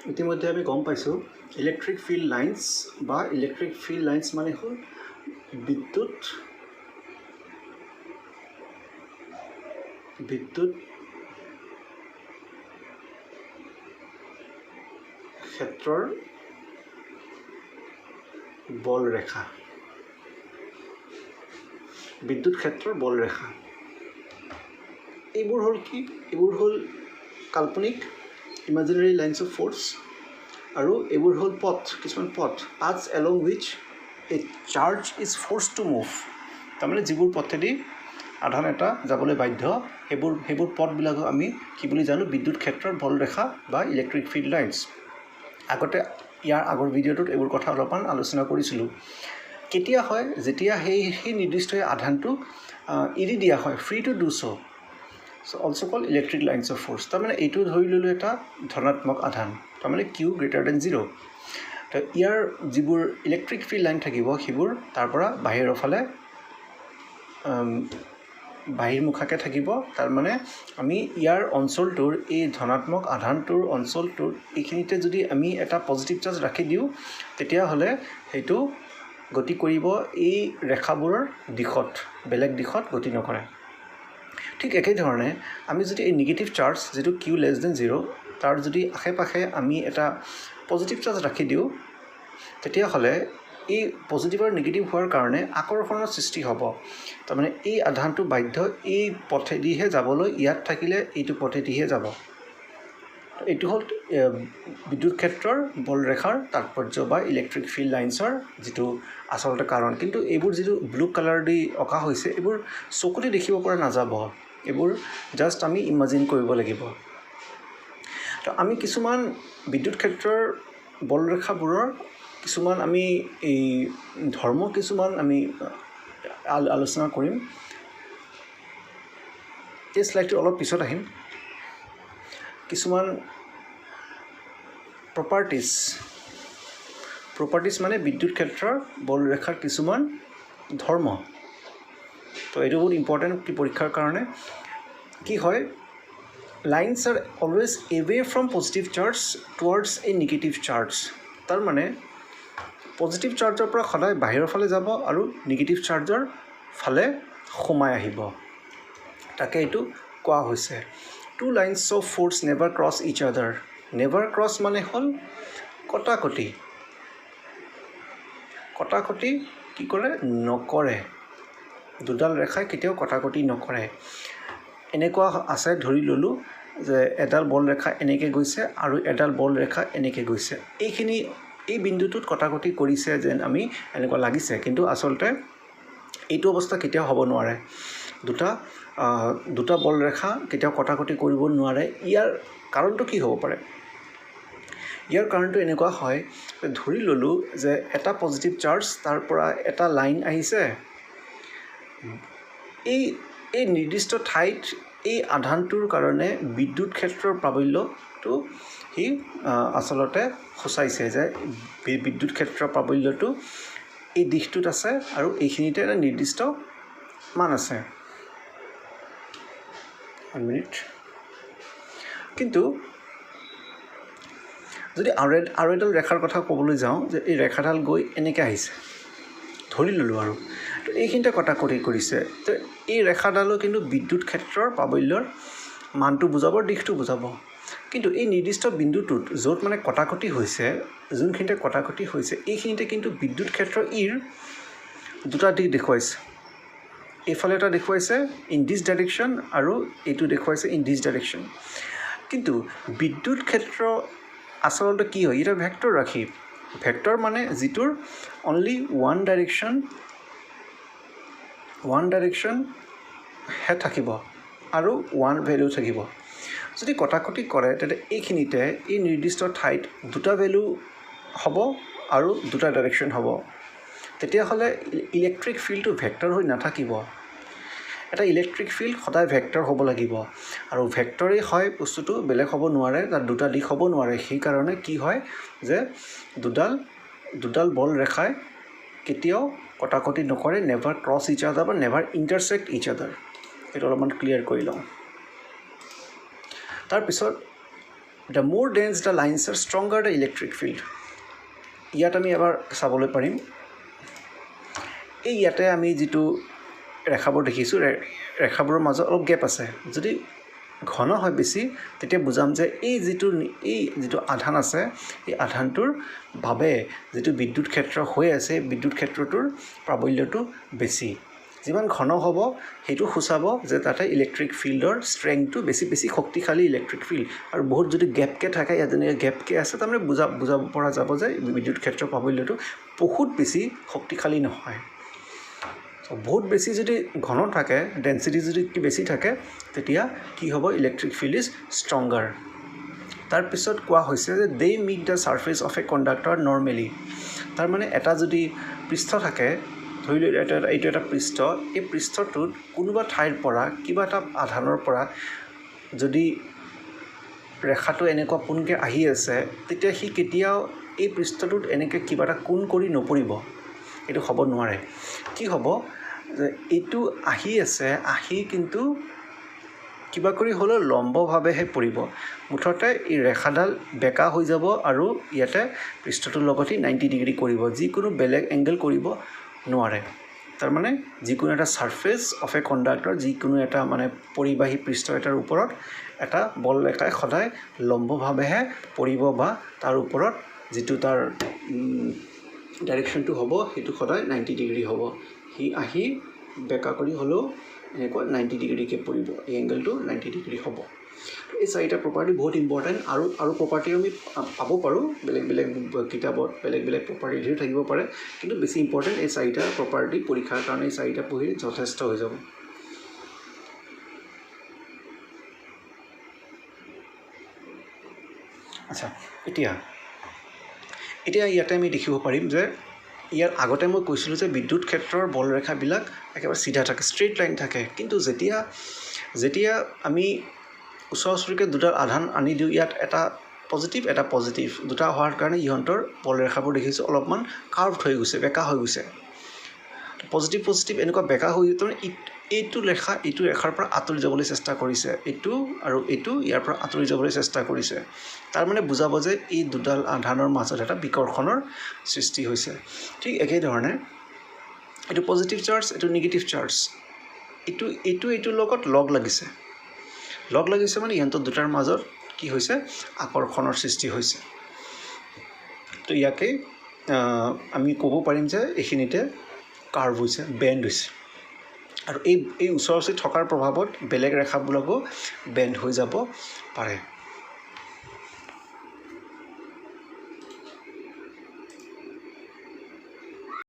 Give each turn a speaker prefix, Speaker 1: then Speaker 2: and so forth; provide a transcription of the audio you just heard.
Speaker 1: ইতিমধ্যে আমি গম পাইছোঁ ইলেক্ট্ৰিক ফিল্ড লাইন্স বা ইলেক্ট্ৰিক ফিল্ড লাইন্স মানে হ'ল বিদ্যুৎ ক্ষেত্ৰৰ বলৰেখা বিদ্যুৎ ক্ষেত্ৰৰ বলৰেখা এইবোৰ হ'ল কি এইবোৰ হ'ল কাল্পনিক ইমাজিনাৰী লাইন্স অফ ফ'ৰ্চ আৰু এইবোৰ হ'ল পথ কিছুমান পথ paths along which a charge is forced to move তাৰমানে যিবোৰ পথেদি আধান এটা যাবলৈ বাধ্য সেইবোৰ পথবিলাকক আমি কি বুলি জানো বিদ্যুৎ ক্ষেত্ৰৰ বলৰেখা বা ইলেক্ট্ৰিক ফিল্ড লাইন্স আগতে ইয়াৰ আগৰ ভিডিঅ'টোত এইবোৰ কথা অলপমান আলোচনা কৰিছিলোঁ কেতিয়া হয় যেতিয়া সেই নিৰ্দিষ্ট আধানটো এৰি দিয়া হয় free to do so' also' call electric lines of force তাৰমানে এইটো ধৰি ল'লোঁ এটা ধনাত্মক আধান তাৰমানে কিউ গ্ৰেটাৰ দেন 0 তো ইয়াৰ যিবোৰ ইলেক্ট্ৰিক ফিল্ড লাইন থাকিব সেইবোৰ তাৰ পৰা বাহিৰৰ ফালে বাহিৰমুখাকৈ থাকিব তাৰমানে আমি ইয়াৰ অঞ্চলটোৰ এই ধনাত্মক আধানটোৰ অঞ্চলটোৰ এইখিনিতে যদি আমি এটা পজিটিভ চাৰ্জ ৰাখি দিওঁ তেতিয়াহ'লে সেইটো গতি কৰিব এই ৰেখাবোৰৰ দিশত বেলেগ দিশত গতি নকৰে ঠিক একেধৰণে আমি যদি এই নিগেটিভ চাৰ্জ যিটো কিউ লেছ দেন 0 তাৰ যদি আশে পাশে আমি এটা পজিটিভ চাৰ্জ ৰাখি দিওঁ তেতিয়াহ'লে এই পজিটিভ আৰু নিগেটিভ হোৱাৰ কাৰণে আকৰ্ষণৰ সৃষ্টি হ'ব তাৰমানে এই আধানটো বাধ্য এই পথেদিহে যাবলৈ ইয়াত থাকিলে এইটো পথেদিহে যাব এইটো হ'ল বিদ্যুৎ ক্ষেত্ৰৰ বলৰেখাৰ তাৎপৰ্য বা ইলেক্ট্ৰিক ফিল্ড লাইন্সৰ যিটো আচলতে কাৰণ কিন্তু এইবোৰ যিটো ব্লু কালাৰ দি অঁকা হৈছে এইবোৰ চকুতে দেখিব পৰা নাযাব এইবোৰ জাষ্ট আমি ইমাজিন কৰিব লাগিব তো আমি কিছুমান বিদ্যুৎ ক্ষেত্ৰৰ বলৰেখাবোৰৰ কিছুমান আমি এই ধৰ্ম কিছুমান আমি আলোচনা কৰিম এই স্লাইডটো অলপ পিছত আহিম কিছুমান প্ৰপাৰ্টিজ মানে বিদ্যুৎ ক্ষেত্ৰৰ বলৰেখাৰ কিছুমান ধৰ্ম তো এইটো বহুত ইম্পৰ্টেণ্ট পৰীক্ষাৰ কাৰণে কি হয় lines are always away from positive charge towards a negative charge তাৰ মানে পজিটিভ চাৰ্জৰ পৰা সদায় বাহিৰৰ ফালে যাব আৰু নিগেটিভ চাৰ্জৰ ফালে সোমাই আহিব তাকে এইটো কোৱা হৈছে two lines of force never cross each other never cross মানে হ'ল কটাকটি কি কৰে নকৰে দুডাল ৰেখাই কেতিয়াও কটাকটি নকৰে এনেকুৱা আছে ধৰি ল'লোঁ যে এডাল বলৰেখা এনেকৈ গৈছে আৰু এডাল বলৰেখা এনেকৈ গৈছে এই বিন্দুটোত কটাকটি কৰিছে যেন আমি এনেকুৱা লাগিছে কিন্তু আচলতে এইটো অৱস্থা কেতিয়াও হ'ব নোৱাৰে দুটা বলৰেখা কেতিয়াও কটাকটি কৰিব নোৱাৰে ইয়াৰ কাৰণটো কি হ'ব পাৰে ইয়াৰ কাৰণটো এনেকুৱা হয় ধৰি ল'লোঁ যে এটা পজিটিভ চাৰ্জ তাৰ পৰা এটা লাইন আহিছে এই নিৰ্দিষ্ট ঠাইত এই আধানটোৰ কাৰণে বিদ্যুৎ ক্ষেত্ৰৰ প্ৰাবল্যটো সি আচলতে সূচাইছে যে বিদ্যুৎ ক্ষেত্ৰৰ প্ৰাবল্যটো এই দিশটোত আছে আৰু এইখিনিতে এটা নিৰ্দিষ্ট মান আছে কিন্তু যদি আৰু এডাল ৰেখাৰ কথা ক'বলৈ যাওঁ যে এই ৰেখাডাল গৈ এনেকৈ আহিছে ধৰি ল'লোঁ আৰু তো এইখিনিতে কটাকটি কৰিছে তো এই ৰেখাডালো কিন্তু বিদ্যুৎ ক্ষেত্ৰৰ প্ৰাবল্যৰ মানটো বুজাব দিশটো বুজাব কিন্তু এই নিৰ্দিষ্ট বিন্দুটোত য'ত মানে কটাকটি হৈছে যোনখিনিতে কটাকটি হৈছে এইখিনিতে কিন্তু বিদ্যুৎ ক্ষেত্ৰৰ দুটা দিশ দেখুৱাইছে এইফালে এটা দেখুৱাইছে ইন দিছ ডাইৰেকশ্যন আৰু এইটো দেখুৱাইছে ইন দিছ ডাইৰেকশ্যন কিন্তু বিদ্যুৎ ক্ষেত্ৰ আচলতে কি হয় এটা ভেক্টৰ ৰাশি ভেক্টৰ মানে যিটোৰ অনলি ওৱান ডাইৰেকশ্যনহে থাকিব আৰু ওৱান ভেলু থাকিব যদি কটাকটি কৰে তেতিয়া এইখিনিতে এই নিৰ্দিষ্ট ঠাইত দুটা ভেলু হ'ব আৰু দুটা ডাইৰেকশ্যন হ'ব তেতিয়াহ'লে ইলেক্ট্ৰিক ফিল্ডটো ভেক্টৰ হৈ নাথাকিব এটা ইলেক্ট্ৰিক ফিল্ড সদায় ভেক্টৰ হ'ব লাগিব আৰু ভেক্টৰেই হয় বস্তুটো বেলেগ হ'ব নোৱাৰে তাত দুটা দিশ হ'ব নোৱাৰে সেইকাৰণে কি হয় যে দুডাল বল ৰেখাই কেতিয়াও কটাকটি নকৰে নেভাৰ ক্ৰছ ইচ আদাৰ বা নেভাৰ ইণ্টাৰছেক্ট ইচ আদাৰ এইটো অলপমান ক্লিয়াৰ কৰি লওঁ তাৰপিছত the more dense the lines are stronger the electric field ইয়াত আমি এবাৰ চাবলৈ পাৰিম এই ইয়াতে আমি যিটো ৰেখাবোৰ দেখিছোঁ ৰেখাবোৰৰ মাজত অলপ গেপ আছে যদি ঘন হয় বেছি তেতিয়া বুজাম যে এই যিটো আধান আছে এই আধানটোৰ বাবে যিটো বিদ্যুৎ ক্ষেত্ৰ হৈ আছে বিদ্যুৎ ক্ষেত্ৰটোৰ প্ৰাবল্যটো বেছি যিমান ঘন হ'ব সেইটো সূচাব যে তাতে ইলেক্ট্ৰিক ফিল্ডৰ ষ্ট্ৰেংথটো বেছি শক্তিশালী ইলেক্ট্ৰিক ফিল্ড আৰু বহুত যদি গেপকে থাকে ইয়াত যেনেকৈ গেপকে আছে তাৰমানে বুজাব পৰা যাব যে বিদ্যুৎ ক্ষেত্ৰৰ প্ৰাবল্যটো বহুত বেছি শক্তিশালী নহয় বহুত বেছি যদি ঘন থাকে ডেন্সিটি যদি বেছি থাকে তেতিয়া কি হ'ব ইলেক্ট্ৰিক ফিল্ড ইজ ষ্ট্ৰংগাৰ তাৰপিছত কোৱা হৈছে যে they make the surface of A conductor normally তাৰমানে এটা যদি পৃষ্ঠ থাকে ধৰি লৈ এইটো এটা পৃষ্ঠ এই পৃষ্ঠটোত কোনোবা ঠাইৰ পৰা কিবা এটা আধানৰ পৰা যদি ৰেখাটো এনেকুৱা পোনকৈ আহি আছে তেতিয়া সি কেতিয়াও এই পৃষ্ঠটোত এনেকৈ কিবা এটা কোণ কৰি নপৰিব এইটো হ'ব নোৱাৰে কি হ'ব যে এইটো আহি আছে আহি কিন্তু কিবা কৰি হ'লেও লম্বভাৱেহে পৰিব মুঠতে এই ৰেখাডাল বেকা হৈ যাব আৰু ইয়াতে পৃষ্ঠটোৰ লগতে 90 ডিগ্ৰী কৰিব যিকোনো বেলেগ এংগেল কৰিব নোৱাৰে তাৰমানে যিকোনো এটা ছাৰ্ফেচ অফ এ কণ্ডাক্টৰ যিকোনো এটা মানে পৰিবাহী পৃষ্ঠ এটাৰ ওপৰত এটা বল ৰেখাই সদায় লম্বভাৱেহে পৰিব বা তাৰ ওপৰত যিটো তাৰ ডাইৰেকশ্যনটো হ'ব সেইটো সদায় 90 ডিগ্ৰী হ'ব সি আহি বেকা কৰি হ'লেও এনেকুৱা 90 ডিগ্ৰীকৈ পৰিব এই এংগেলটো 90 ডিগ্ৰী হ'ব এই চাৰিটা প্ৰপাৰ্টি বহুত ইম্পৰ্টেণ্ট আৰু প্ৰপাৰ্টি আমি পাব পাৰোঁ বেলেগ কিতাপত বেলেগ প্ৰপাৰ্টি ধেৰ থাকিব পাৰে কিন্তু বেছি ইম্পৰ্টেণ্ট এই চাৰিটা প্ৰপাৰ্টি পৰীক্ষাৰ কাৰণে এই চাৰিটা পঢ়ি যথেষ্ট হৈ যাব আচ্ছা এতিয়া ইয়াতে আমি দেখিব পাৰিম যে ইয়াৰ আগতে মই কৈছিলোঁ যে বিদ্যুৎ ক্ষেত্ৰৰ বলৰেখাবিলাক একেবাৰে চিধা থাকে ষ্ট্ৰেইট লাইন থাকে কিন্তু যেতিয়া আমি ওচৰা-ওচৰিকৈ দুটা আধান আনি দিওঁ ইয়াত এটা পজিটিভ দুটা হোৱাৰ কাৰণে ইহঁতৰ বলৰেখাবোৰ দেখিছোঁ অলপমান কাৰ্ভড হৈ গৈছে বেকা হৈ গৈছে পজিটিভ এনেকুৱা বেকা হৈ গৈছে এইটো ৰেখাৰ পৰা আঁতৰি যাবলৈ চেষ্টা কৰিছে এইটো আৰু এইটো ইয়াৰ পৰা আঁতৰি যাবলৈ চেষ্টা কৰিছে তাৰ মানে বুজাব যে এই দুডাল আধানৰ মাজত এটা বিকৰ্ষণৰ সৃষ্টি হৈছে ঠিক একেধৰণে এইটো পজিটিভ চাৰ্জ এইটো নিগেটিভ চাৰ্জ এইটোৰ লগত লগ লাগিছে মানে ইহঁতৰ দুটাৰ মাজত কি হৈছে আকৰ্ষণৰ সৃষ্টি হৈছে তো ইয়াকে আমি ক'ব পাৰিম যে এইখিনিতে কাৰ্ভ হৈছে বেণ্ড হৈছে আৰু এই ওচৰা-ওচৰি থকাৰ প্ৰভাৱত বেলেগ ৰেখাবিলাকো বেণ্ড হৈ যাব পাৰে